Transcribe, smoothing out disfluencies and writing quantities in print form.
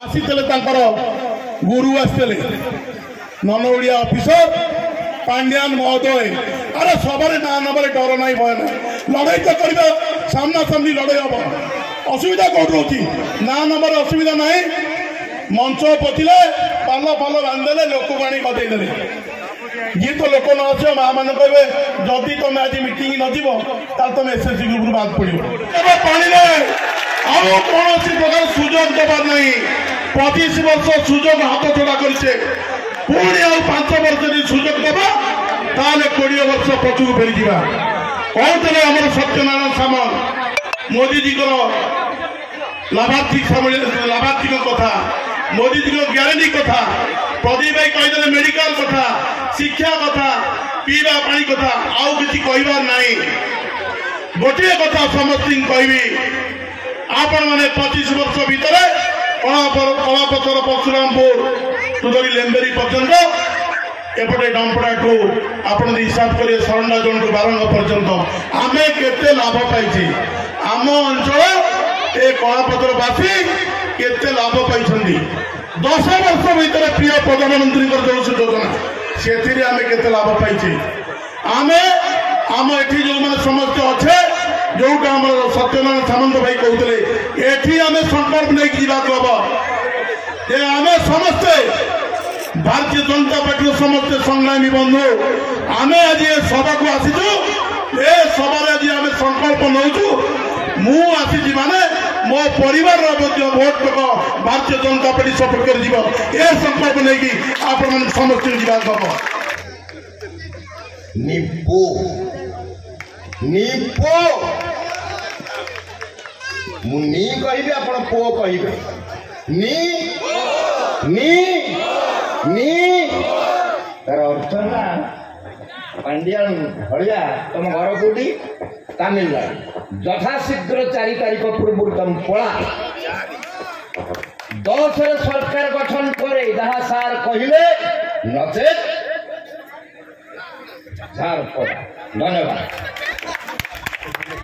आसीते गुरु आसते ननोड़िया ऑफिसर पांड्यान महोदय अरे सबरे ना नंबर डर ना भय ना लड़ाई तो करवा सामना सामनी लड़ाई हम असुविधा कौट रोची ना नंबर असुविधा ना मंच पचिले पाल फाल बांधिदे लोक आनी गदेदेले जी तो लोक न आस माँ मैंने कहे जदि तुम आज मीटिंग नजीब तुम एसएससी ग्रुप बाद पड़ो पानी कौन प्रकार सुजोग दबार ना 25 वर्ष सुजोग हाथ छड़ा करे पुणी आ 5 वर्ष सुजोग दबा ताले 20 वर्ष पछू फेरी जा कहते आम सत्यनारायण सामल मोदीजी लाभार्थी कथा मोदीजी ग्यारंटी कथा प्रदीप भाई कहीदे मेडिकल कथा शिक्षा कथा पीवा पानी कथा आउ किसी कहबार नहीं गोटे कथा समस्त कहबी आपण मैंने 25 वर्ष भितर कलापथर परशुरामपुर तुदरी लेम्बेरी पर्यंत एपटे डंपड़ा टू आप हिसाब करें सरंडा जोन टू बारंग पर्यंत आमे केते लाभ पाई आम अंचल ए कलापथरवासी केते लाभ पाई 10 वर्ष भितर प्रिय प्रधानमंत्री जो योजना से आम केते लाभ पाई आमे आम एठी जो मैंने समस्त अच्छे जोटा आम सत्यनारायण सामंत भाई कहते एठी आम संकल्प नहीं हम आम समस्ते भारतीय जनता पार्टी समस्ते संग्रामी बंधु आम आज सभा को आसीचु ए सभा आज आम संकल्प नौचु मु आसी माने मो परिवार भोट तक भारतीय जनता पार्टी सपोर्ट कर ए संकल्प नहीं आपण समस्त हम निपो निपो मुनी कहिबे आपण पो कहिबे नी नी नी तार अर्थ ना पांड्यान हड़िया तुम घर कोठी तमिलनाडु यथाशीघ्र 4 तारीख पूर्व तुम पड़ा 10 सरकार गठन करे जहाँ सार कहिले नचेत सार पड़ा धन्यवाद।